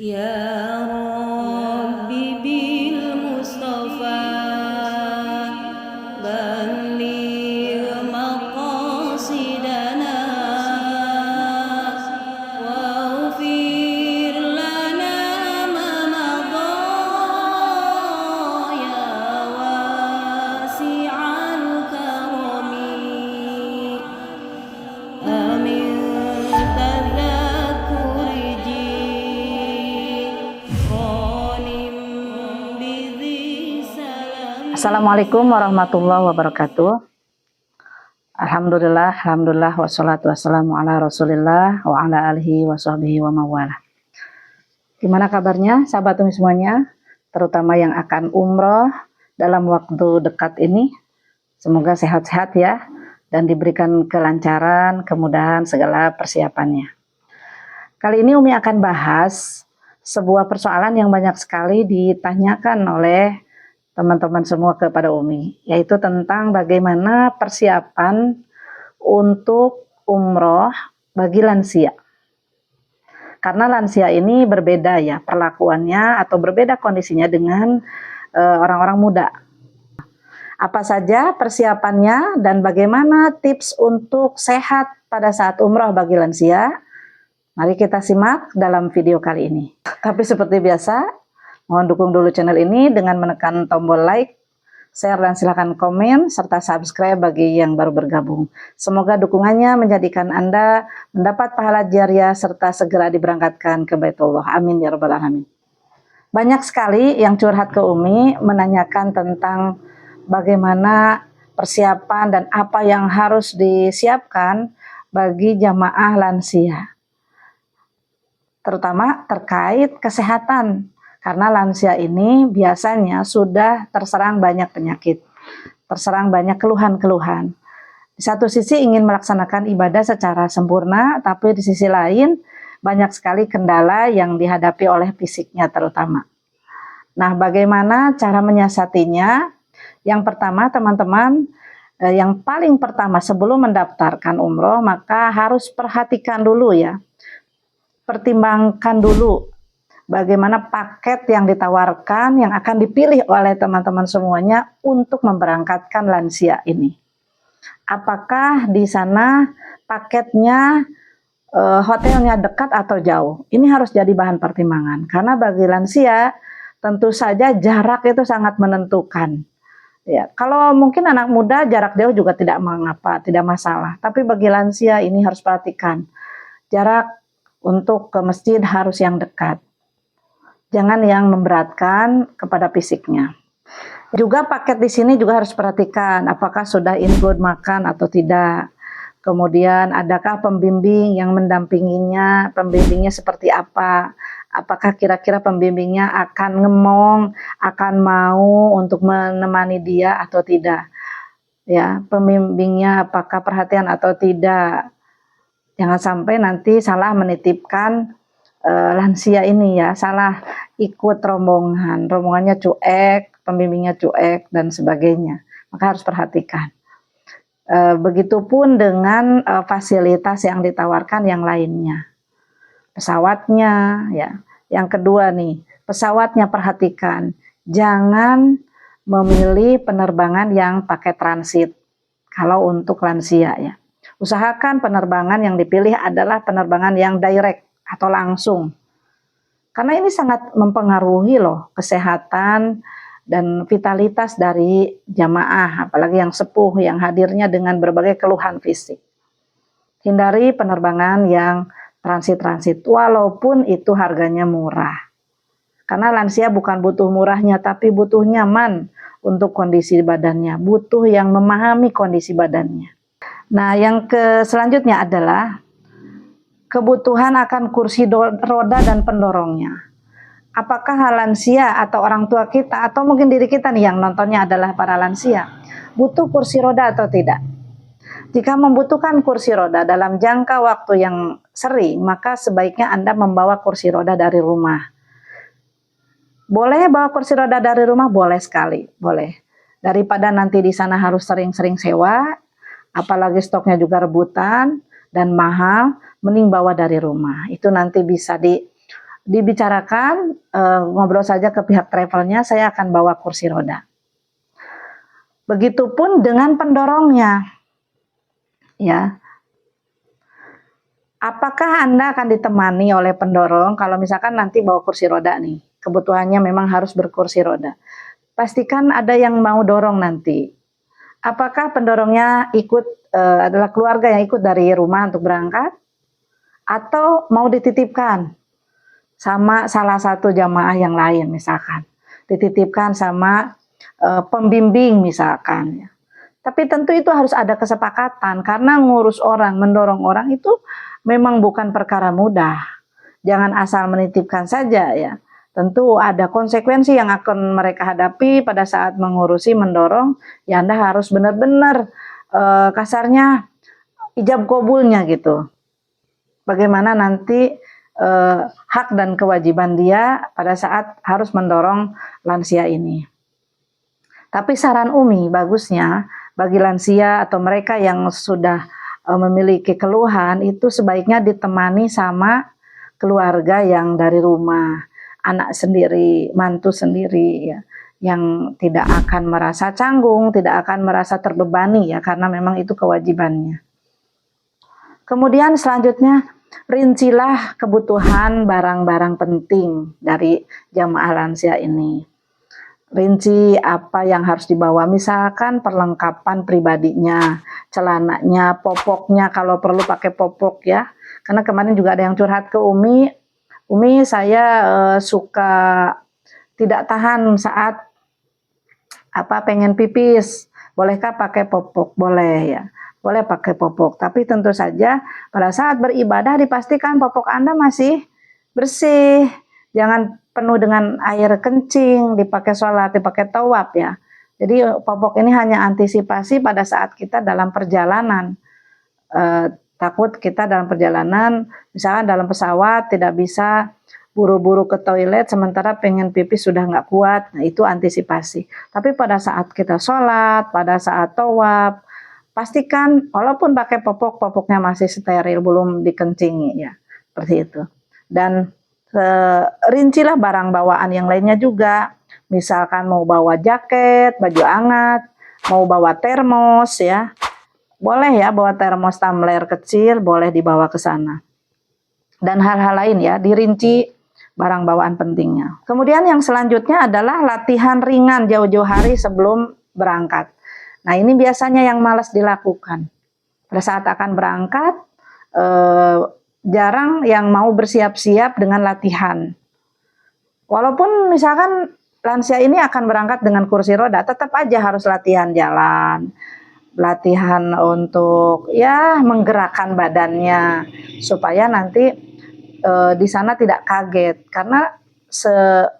Ya Rabbi bil Mustafa balligh maqasidana waghfir lana ma madha ya wasi'al karami amin tadzakkuri ghanim bidhi salam. Assalamualaikum warahmatullahi wabarakatuh. Alhamdulillah, wassalatu wassalamu ala rasulillah wa ala alihi wa sahbihi wa mawala. Gimana kabarnya sahabat Umi semuanya, terutama yang akan umroh dalam waktu dekat ini? Semoga sehat-sehat ya, dan diberikan kelancaran, kemudahan segala persiapannya. Kali ini Umi akan bahas sebuah persoalan yang banyak sekali ditanyakan oleh teman-teman semua kepada Umi, yaitu tentang bagaimana persiapan untuk umroh bagi lansia. Karena lansia ini berbeda ya perlakuannya atau berbeda kondisinya dengan orang-orang muda. Apa saja persiapannya dan bagaimana tips untuk sehat pada saat umroh bagi lansia? Mari kita simak dalam video kali ini. Tapi seperti biasa, mohon dukung dulu channel ini dengan menekan tombol like, share, dan silakan komen, serta subscribe bagi yang baru bergabung. Semoga dukungannya menjadikan Anda mendapat pahala jariah serta segera diberangkatkan ke Baitullah. Amin ya rabbal alamin. Banyak sekali yang curhat ke Umi menanyakan tentang bagaimana persiapan dan apa yang harus disiapkan bagi jamaah lansia. Terutama terkait kesehatan. Karena lansia ini biasanya sudah terserang banyak penyakit, terserang banyak keluhan-keluhan. Di satu sisi ingin melaksanakan ibadah secara sempurna, tapi di sisi lain banyak sekali kendala yang dihadapi oleh fisiknya terutama. Nah, bagaimana cara menyiasatinya? Yang pertama, teman-teman, yang paling pertama sebelum mendaftarkan umroh, maka harus perhatikan dulu ya, pertimbangkan dulu bagaimana paket yang ditawarkan yang akan dipilih oleh teman-teman semuanya untuk memberangkatkan lansia ini. Apakah di sana paketnya hotelnya dekat atau jauh? Ini harus jadi bahan pertimbangan karena bagi lansia tentu saja jarak itu sangat menentukan. Ya, kalau mungkin anak muda jarak jauh juga tidak mengapa, tidak masalah. Tapi bagi lansia ini harus perhatikan jarak untuk ke masjid harus yang dekat. Jangan yang memberatkan kepada fisiknya. Juga paket di sini juga harus perhatikan apakah sudah include makan atau tidak. Kemudian adakah pembimbing yang mendampinginya, pembimbingnya seperti apa? Apakah kira-kira pembimbingnya akan ngemong, akan mau untuk menemani dia atau tidak? Ya, pembimbingnya apakah perhatian atau tidak? Jangan sampai nanti salah menitipkan lansia ini ya, salah ikut rombongannya cuek, pembimbingnya cuek dan sebagainya, maka harus perhatikan. Begitupun dengan fasilitas yang ditawarkan yang lainnya, pesawatnya ya. Yang kedua nih, pesawatnya perhatikan, jangan memilih penerbangan yang pakai transit kalau untuk lansia ya. Usahakan penerbangan yang dipilih adalah penerbangan yang direct atau langsung. Karena ini sangat mempengaruhi loh kesehatan dan vitalitas dari jamaah, apalagi yang sepuh yang hadirnya dengan berbagai keluhan fisik. Hindari penerbangan yang transit-transit walaupun itu harganya murah. Karena lansia bukan butuh murahnya tapi butuh nyaman untuk kondisi badannya, butuh yang memahami kondisi badannya. Nah, yang selanjutnya adalah kebutuhan akan kursi roda dan pendorongnya. Apakah lansia atau orang tua kita atau mungkin diri kita nih yang nontonnya adalah para lansia butuh kursi roda atau tidak? Jika membutuhkan kursi roda dalam jangka waktu yang sering, maka sebaiknya Anda membawa kursi roda dari rumah. Boleh bawa kursi roda dari rumah? Boleh sekali, boleh. Daripada nanti di sana harus sering-sering sewa, apalagi stoknya juga rebutan dan mahal, mending bawa dari rumah. Itu nanti bisa dibicarakan, ngobrol saja ke pihak travelnya, saya akan bawa kursi roda. Begitupun dengan pendorongnya, ya. Apakah Anda akan ditemani oleh pendorong kalau misalkan nanti bawa kursi roda nih, kebutuhannya memang harus berkursi roda. Pastikan ada yang mau dorong nanti. Apakah pendorongnya ikut adalah keluarga yang ikut dari rumah untuk berangkat, atau mau dititipkan sama salah satu jamaah yang lain misalkan, dititipkan sama pembimbing misalkan, ya. Tapi tentu itu harus ada kesepakatan, karena ngurus orang, mendorong orang itu memang bukan perkara mudah. Jangan asal menitipkan saja, ya. Tentu ada konsekuensi yang akan mereka hadapi pada saat mengurusi, mendorong. Ya Anda harus benar-benar kasarnya ijab kabulnya gitu. Bagaimana nanti hak dan kewajiban dia pada saat harus mendorong lansia ini. Tapi saran Umi bagusnya bagi lansia atau mereka yang sudah memiliki keluhan itu sebaiknya ditemani sama keluarga yang dari rumah, anak sendiri, mantu sendiri, ya, yang tidak akan merasa canggung, tidak akan merasa terbebani, ya, karena memang itu kewajibannya. Kemudian selanjutnya, rincilah kebutuhan barang-barang penting dari jamaah lansia ini. Rinci apa yang harus dibawa, misalkan perlengkapan pribadinya, celananya, popoknya, kalau perlu pakai popok, ya. Karena kemarin juga ada yang curhat ke Umi saya suka tidak tahan saat pengen pipis, bolehkah pakai popok? Boleh, ya. Boleh pakai popok, tapi tentu saja pada saat beribadah dipastikan popok Anda masih bersih. Jangan penuh dengan air kencing, dipakai sholat, dipakai tawaf, ya. Jadi popok ini hanya antisipasi pada saat kita dalam perjalanan. Takut kita dalam perjalanan, misalkan dalam pesawat tidak bisa buru-buru ke toilet sementara pengen pipis sudah nggak kuat. Nah, itu antisipasi. Tapi pada saat kita sholat, pada saat tawaf, pastikan walaupun pakai popok, popoknya masih steril, belum dikencingi, ya. Seperti itu. Dan rincilah barang bawaan yang lainnya juga, misalkan mau bawa jaket, baju hangat, mau bawa termos, ya, boleh, ya, bawa termos tumbler kecil, boleh dibawa ke sana, dan hal-hal lain, ya, dirinci barang bawaan pentingnya. Kemudian yang selanjutnya adalah latihan ringan jauh-jauh hari sebelum berangkat. Nah, ini biasanya yang malas dilakukan. Pada saat akan berangkat, jarang yang mau bersiap-siap dengan latihan. Walaupun misalkan lansia ini akan berangkat dengan kursi roda, tetap aja harus latihan jalan, latihan untuk, ya, menggerakkan badannya supaya nanti di sana tidak kaget. Karena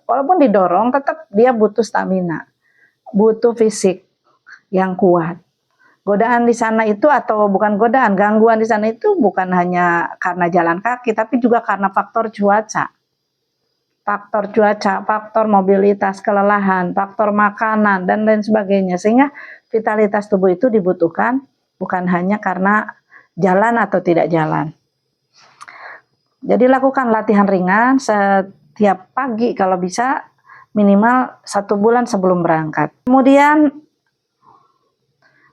walaupun didorong, tetap dia butuh stamina, butuh fisik yang kuat. Godaan di sana itu, atau bukan godaan, gangguan di sana itu bukan hanya karena jalan kaki, tapi juga karena faktor cuaca. Faktor cuaca, faktor mobilitas, kelelahan, faktor makanan, dan lain sebagainya. Sehingga vitalitas tubuh itu dibutuhkan bukan hanya karena jalan atau tidak jalan. Jadi lakukan latihan ringan setiap pagi kalau bisa, minimal 1 bulan sebelum berangkat. Kemudian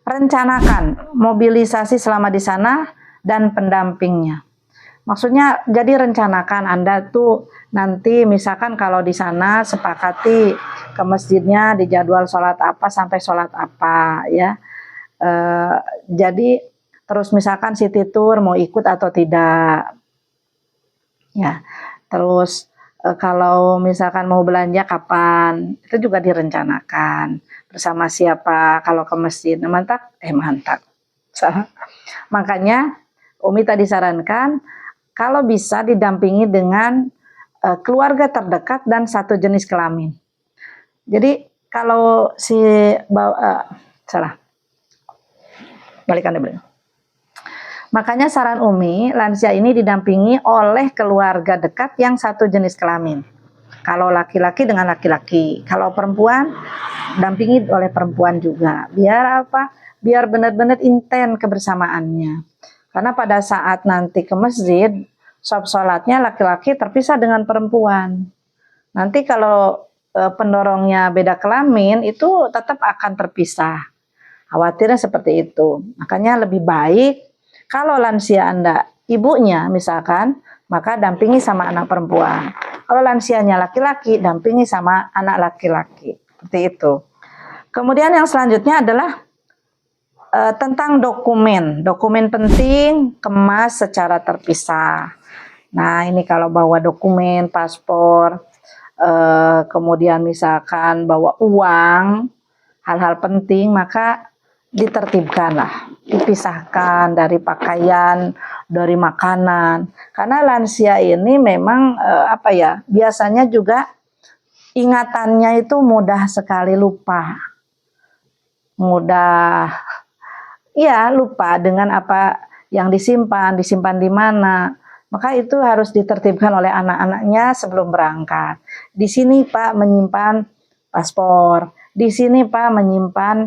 rencanakan mobilisasi selama di sana dan pendampingnya. Maksudnya, jadi rencanakan Anda tuh nanti misalkan kalau di sana sepakati ke masjidnya di jadwal sholat apa sampai sholat apa, ya. Jadi terus misalkan city tour mau ikut atau tidak, ya. Terus kalau misalkan mau belanja kapan, itu juga direncanakan. Bersama siapa kalau ke masjid. Mantap. Salah. Makanya Umi tadi sarankan kalau bisa didampingi dengan keluarga terdekat dan satu jenis kelamin. Jadi kalau balikan dulu. Makanya saran Umi, lansia ini didampingi oleh keluarga dekat yang satu jenis kelamin. Kalau laki-laki dengan laki-laki, kalau perempuan dampingi oleh perempuan juga. Biar apa? Biar benar-benar intens kebersamaannya. Karena pada saat nanti ke masjid, saf sholatnya laki-laki terpisah dengan perempuan. Nanti kalau pendorongnya beda kelamin itu tetap akan terpisah. Khawatirnya seperti itu. Makanya lebih baik kalau lansia Anda ibunya misalkan, maka dampingi sama anak perempuan. Kalau lansianya laki-laki, dampingi sama anak laki-laki. Seperti itu. Kemudian yang selanjutnya adalah tentang dokumen. Dokumen penting kemas secara terpisah. Nah, ini kalau bawa dokumen, paspor, kemudian misalkan bawa uang, hal-hal penting, maka ditertibkanlah, dipisahkan dari pakaian, dari makanan. Karena lansia ini memang biasanya juga ingatannya itu mudah sekali lupa. Mudah lupa dengan apa yang disimpan di mana. Maka itu harus ditertibkan oleh anak-anaknya sebelum berangkat. Di sini Pak menyimpan paspor, di sini Pak menyimpan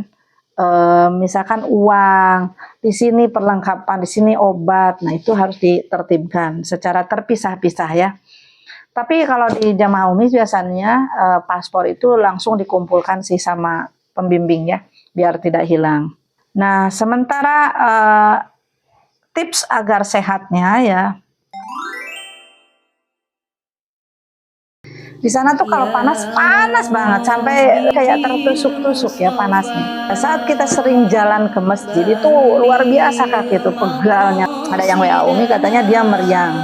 misalkan uang, di sini perlengkapan, di sini obat. Nah, itu harus ditertibkan secara terpisah-pisah ya. Tapi kalau di jamaah umi biasanya paspor itu langsung dikumpulkan sih sama pembimbing ya, biar tidak hilang. Nah, sementara tips agar sehatnya ya, di sana tuh kalau panas banget sampai kayak tertusuk-tusuk ya panasnya. Saat kita sering jalan ke masjid itu luar biasa kaki itu pegalnya. Ada yang WA Umi katanya dia meriang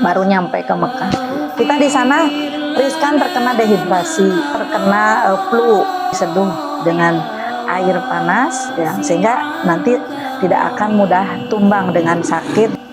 baru nyampe ke Mekah. Kita di sana riskan terkena dehidrasi, terkena flu, diseduh dengan air panas ya, sehingga nanti tidak akan mudah tumbang dengan sakit.